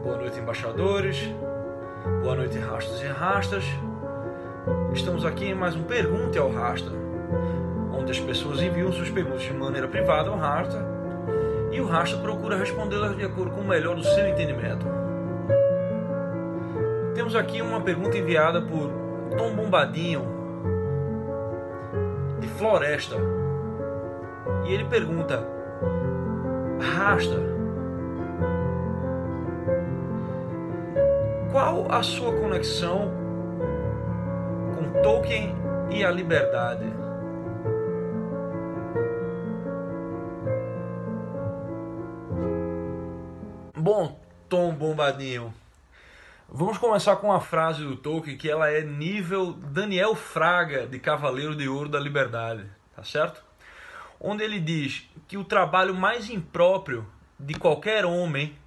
Boa noite, embaixadores. Boa noite, rastas e rastas. Estamos aqui em mais um Pergunte ao Rasta, onde as pessoas enviam suas perguntas de maneira privada ao Rasta e o Rasta procura respondê-las de acordo com o melhor do seu entendimento. Temos aqui uma pergunta enviada por Tom Bombadinho, de Floresta, e ele pergunta: Rasta, qual a sua conexão com Tolkien e a liberdade? Bom, Tom Bombadinho, vamos começar com uma frase do Tolkien que ela é nível Daniel Fraga de Cavaleiro de Ouro da Liberdade, tá certo? Onde ele diz que o trabalho mais impróprio de qualquer homem,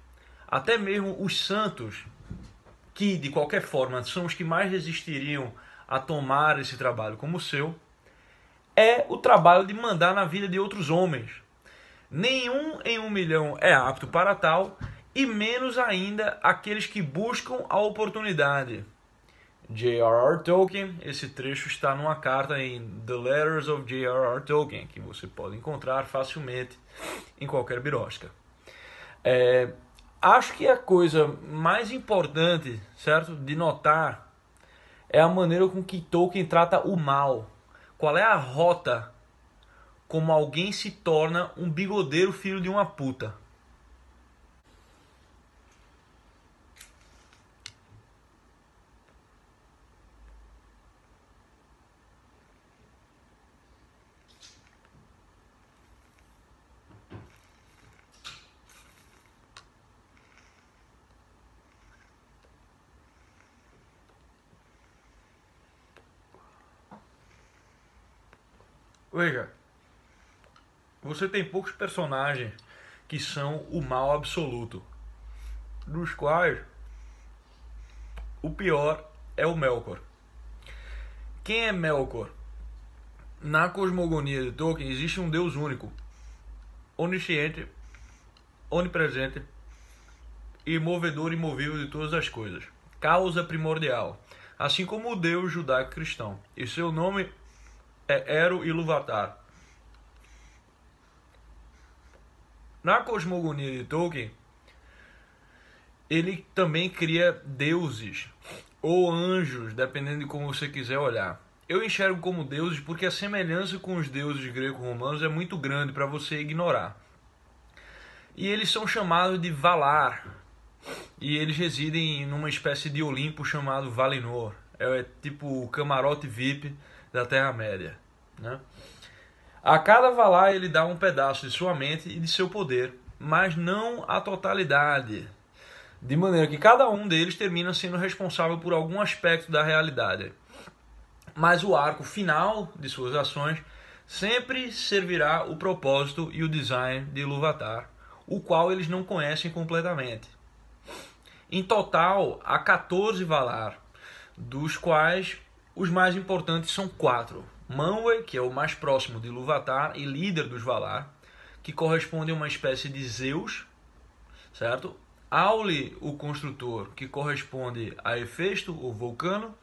até mesmo os santos, que de qualquer forma são os que mais resistiriam a tomar esse trabalho como seu, é o trabalho de mandar na vida de outros homens. Nenhum em 1.000.000 é apto para tal, e menos ainda aqueles que buscam a oportunidade. J.R.R. Tolkien, esse trecho está numa carta em The Letters of J.R.R. Tolkien, que você pode encontrar facilmente em qualquer birosca. Acho que a coisa mais importante, certo, de notar é a maneira com que Tolkien trata o mal. Qual é a rota como alguém se torna um bigodeiro filho de uma puta? Veja, você tem poucos personagens que são o mal absoluto, dos quais o pior é o Melkor. Quem é Melkor? Na cosmogonia de Tolkien existe um Deus único, onisciente, onipresente e movedor imovível de todas as coisas, causa primordial, assim como o Deus judaico-cristão, e seu nome é Eru-Ilúvatar. Na cosmogonia de Tolkien, ele também cria deuses ou anjos, dependendo de como você quiser olhar. Eu enxergo como deuses porque a semelhança com os deuses greco-romanos é muito grande para você ignorar. E eles são chamados de Valar, e eles residem numa espécie de Olimpo chamado Valinor. É tipo o camarote VIP da Terra-média, né? A cada Valar ele dá um pedaço de sua mente e de seu poder, mas não a totalidade, de maneira que cada um deles termina sendo responsável por algum aspecto da realidade. Mas o arco final de suas ações sempre servirá o propósito e o design de Ilúvatar, o qual eles não conhecem completamente. Em total, há 14 Valar, dos quais os mais importantes são 4. Manwë, que é o mais próximo de Ilúvatar e líder dos Valar, que corresponde a uma espécie de Zeus, certo? Auli, o construtor, que corresponde a Hefesto, o Vulcano,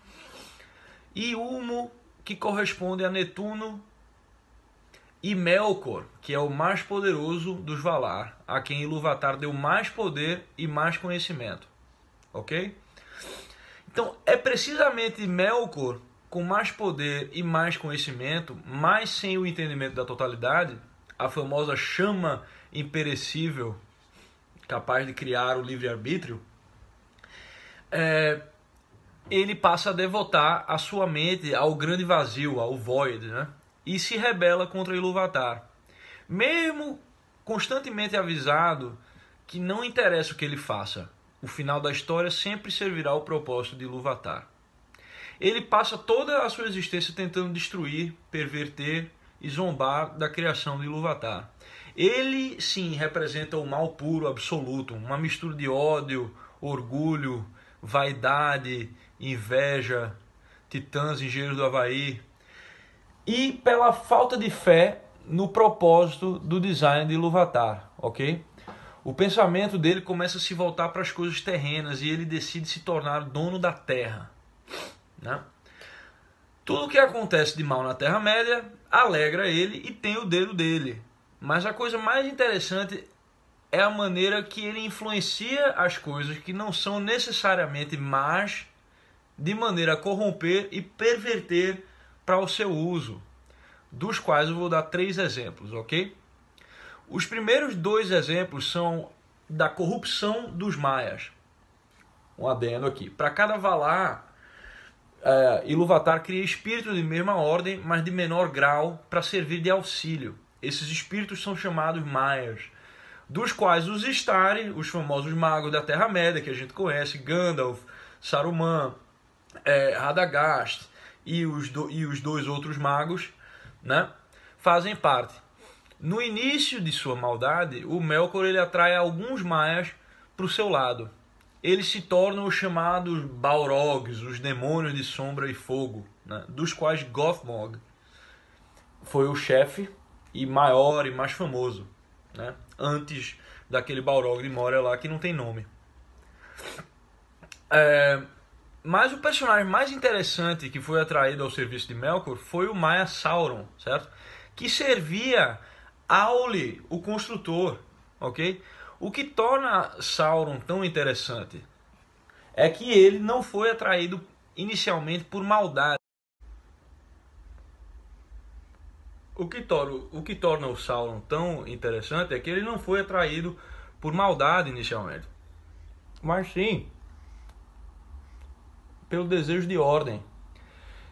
e Ulmo, que corresponde a Netuno, e Melkor, que é o mais poderoso dos Valar, a quem Ilúvatar deu mais poder e mais conhecimento. Ok? Então, é precisamente Melkor, com mais poder e mais conhecimento, mas sem o entendimento da totalidade, a famosa chama imperecível, capaz de criar o livre-arbítrio, ele passa a devotar a sua mente ao grande vazio, ao Void, né? E se rebela contra Ilúvatar. Mesmo constantemente avisado que não interessa o que ele faça, o final da história sempre servirá ao propósito de Ilúvatar. Ele passa toda a sua existência tentando destruir, perverter e zombar da criação de Ilúvatar. Ele, sim, representa o mal puro, absoluto, uma mistura de ódio, orgulho, vaidade, inveja, titãs, engenheiros do Havaí, e pela falta de fé no propósito do design de Ilúvatar, ok? O pensamento dele começa a se voltar para as coisas terrenas e ele decide se tornar dono da Terra, né? Tudo o que acontece de mal na Terra-média alegra ele e tem o dedo dele. Mas a coisa mais interessante é a maneira que ele influencia as coisas que não são necessariamente más, de maneira a corromper e perverter para o seu uso, dos quais eu vou dar 3 exemplos, ok? Os primeiros 2 exemplos são da corrupção dos maias. Um adendo aqui. Para cada Valar, Ilúvatar cria espíritos de mesma ordem, mas de menor grau, para servir de auxílio. Esses espíritos são chamados maias, dos quais os Istari, os famosos magos da Terra-média, que a gente conhece, Gandalf, Saruman, Radagast e os 2 outros magos, né, fazem parte. No início de sua maldade, o Melkor ele atrai alguns maias para o seu lado. Eles se tornam os chamados Balrogs, os demônios de sombra e fogo, né, dos quais Gothmog foi o chefe e maior e mais famoso, né, antes daquele Balrog de Moria lá que não tem nome. Mas o personagem mais interessante que foi atraído ao serviço de Melkor foi o Maia Sauron, certo? Que servia Aule, o construtor, ok? O que torna Sauron tão interessante é que ele não foi atraído inicialmente por maldade. O que torna o Sauron tão interessante é que ele não foi atraído por maldade inicialmente, mas sim pelo desejo de ordem.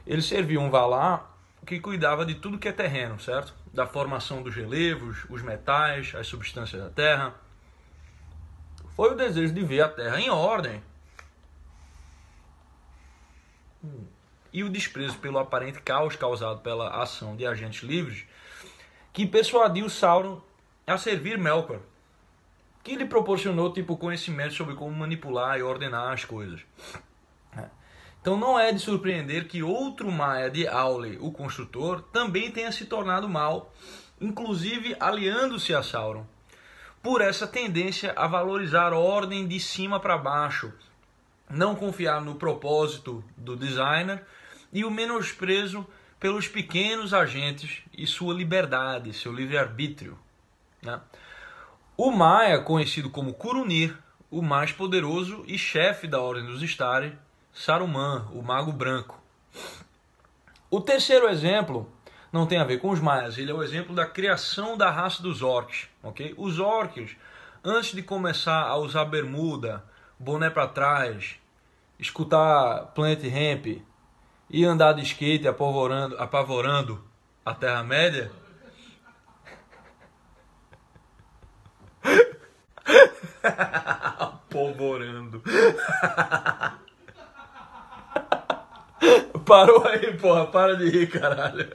Ele servia um Valar que cuidava de tudo que é terreno, certo? Da formação dos relevos, os metais, as substâncias da terra. Foi o desejo de ver a terra em ordem e o desprezo pelo aparente caos causado pela ação de agentes livres que persuadiu Sauron a servir Melkor, que lhe proporcionou conhecimento sobre como manipular e ordenar as coisas. Então não é de surpreender que outro Maia de Aule, o construtor, também tenha se tornado mal, inclusive aliando-se a Sauron, por essa tendência a valorizar a ordem de cima para baixo, não confiar no propósito do designer e o menosprezo pelos pequenos agentes e sua liberdade, seu livre-arbítrio, né? O Maia, conhecido como Curunir, o mais poderoso e chefe da Ordem dos Istari, Saruman, o Mago Branco. O terceiro exemplo não tem a ver com os Maias, ele é o exemplo da criação da raça dos Orcs, ok? Os Orcs, antes de começar a usar bermuda, boné para trás, escutar Planet Hemp e andar de skate apavorando a Terra-média, apavorando. Parou aí, porra, para de rir, caralho.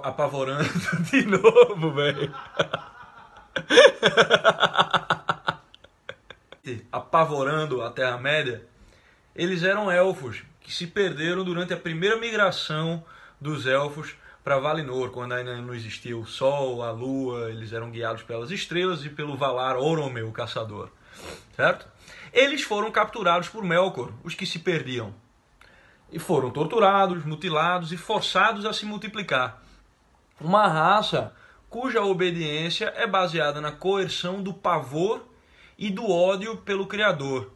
Apavorando de novo, velho. Apavorando a Terra-média. Eles eram elfos que se perderam durante a primeira migração dos elfos para Valinor, quando ainda não existia o Sol, a Lua. Eles eram guiados pelas estrelas e pelo Valar Oromel, o caçador, certo? Eles foram capturados por Melkor, os que se perdiam, e foram torturados, mutilados e forçados a se multiplicar. Uma raça cuja obediência é baseada na coerção do pavor e do ódio pelo Criador.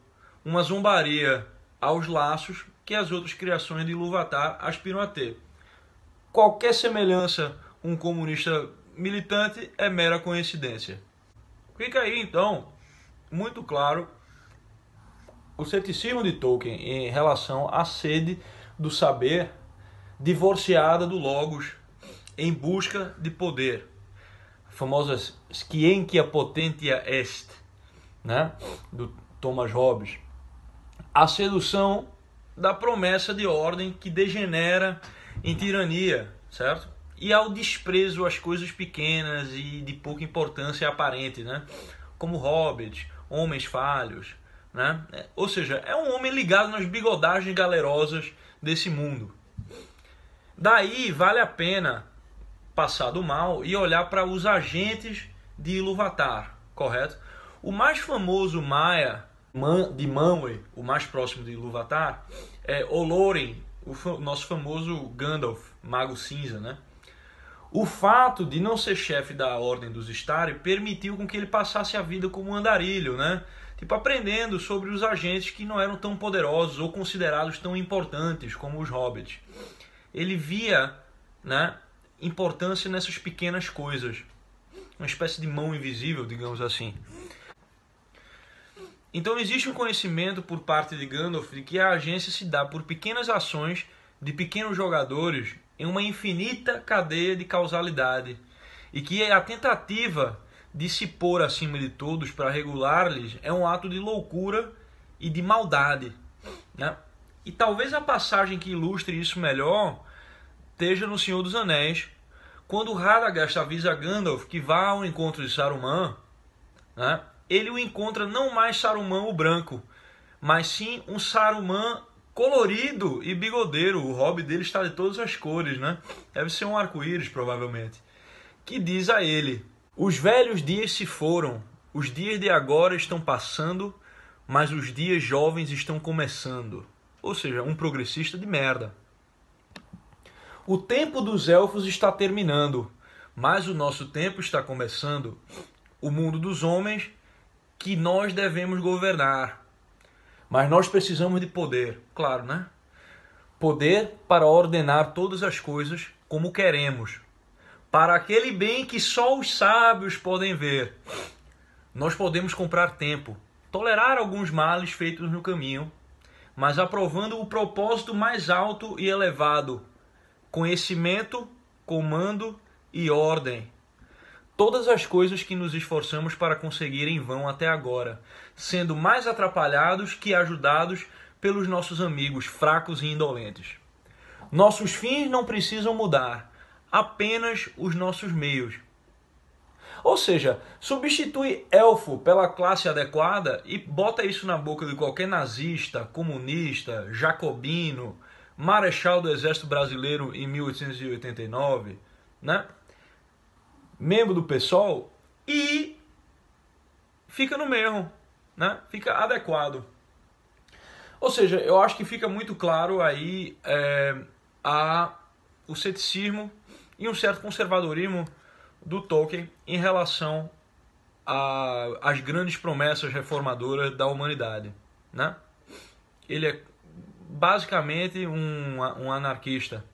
Uma zombaria aos laços que as outras criações de Ilúvatar aspiram a ter. Qualquer semelhança com um comunista militante é mera coincidência. Fica aí, então, muito claro o ceticismo de Tolkien em relação à sede do saber divorciada do Logos em busca de poder. A famosa Scientia Potentia Est, né? Do Thomas Hobbes. A sedução da promessa de ordem que degenera em tirania, certo? E ao desprezo às coisas pequenas e de pouca importância aparente, né? Como hobbits, homens falhos, né? Ou seja, é um homem ligado nas bigodagens galerosas desse mundo. Daí vale a pena passar do mal e olhar para os agentes de Ilúvatar, correto? O mais famoso Maia de Manwë, o mais próximo de Ilúvatar, é Olorin, o nosso famoso Gandalf, Mago Cinza, né? O fato de não ser chefe da Ordem dos Istari permitiu com que ele passasse a vida como um andarilho, né? Tipo, aprendendo sobre os agentes que não eram tão poderosos ou considerados tão importantes como os hobbits. Ele via, né, importância nessas pequenas coisas. Uma espécie de mão invisível, digamos assim. Então existe um conhecimento por parte de Gandalf de que a agência se dá por pequenas ações de pequenos jogadores em uma infinita cadeia de causalidade, e que a tentativa de se pôr acima de todos para regular-lhes é um ato de loucura e de maldade, né? E talvez a passagem que ilustre isso melhor esteja no Senhor dos Anéis, quando Radagast avisa Gandalf que vá ao encontro de Saruman, né? Ele o encontra não mais Saruman o branco, mas sim um Saruman colorido e bigodeiro. O hobby dele está de todas as cores, né? Deve ser um arco-íris, provavelmente. Que diz a ele: os velhos dias se foram, os dias de agora estão passando, mas os dias jovens estão começando. Ou seja, um progressista de merda. O tempo dos elfos está terminando, mas o nosso tempo está começando. O mundo dos homens que nós devemos governar. Mas nós precisamos de poder, claro, né? Poder para ordenar todas as coisas como queremos, para aquele bem que só os sábios podem ver. Nós podemos comprar tempo, tolerar alguns males feitos no caminho, mas aprovando o propósito mais alto e elevado: conhecimento, comando e ordem. Todas as coisas que nos esforçamos para conseguir em vão até agora, sendo mais atrapalhados que ajudados pelos nossos amigos fracos e indolentes. Nossos fins não precisam mudar, apenas os nossos meios. Ou seja, substitui elfo pela classe adequada e bota isso na boca de qualquer nazista, comunista, jacobino, marechal do Exército Brasileiro em 1889, né? Membro do PSOL, e fica no mesmo, né? Fica adequado. Ou seja, eu acho que fica muito claro aí o ceticismo e um certo conservadorismo do Tolkien em relação às grandes promessas reformadoras da humanidade, né? Ele é basicamente um anarquista.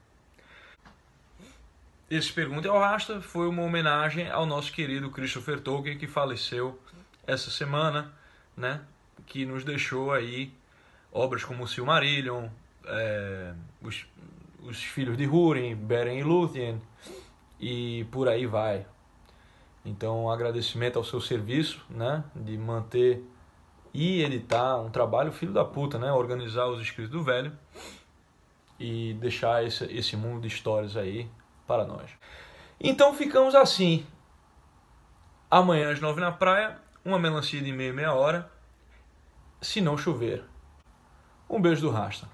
Esse Pergunta ao Rasta foi uma homenagem ao nosso querido Christopher Tolkien, que faleceu essa semana, né? Que nos deixou aí obras como Silmarillion, os Filhos de Húrin, Beren e Lúthien, e por aí vai. Então, um agradecimento ao seu serviço, né? De manter e editar um trabalho filho da puta, né? Organizar os escritos do velho e deixar esse mundo de histórias aí para nós. Então ficamos assim. Amanhã às 9 na praia, uma melancia de meia hora, se não chover. Um beijo do Rasta.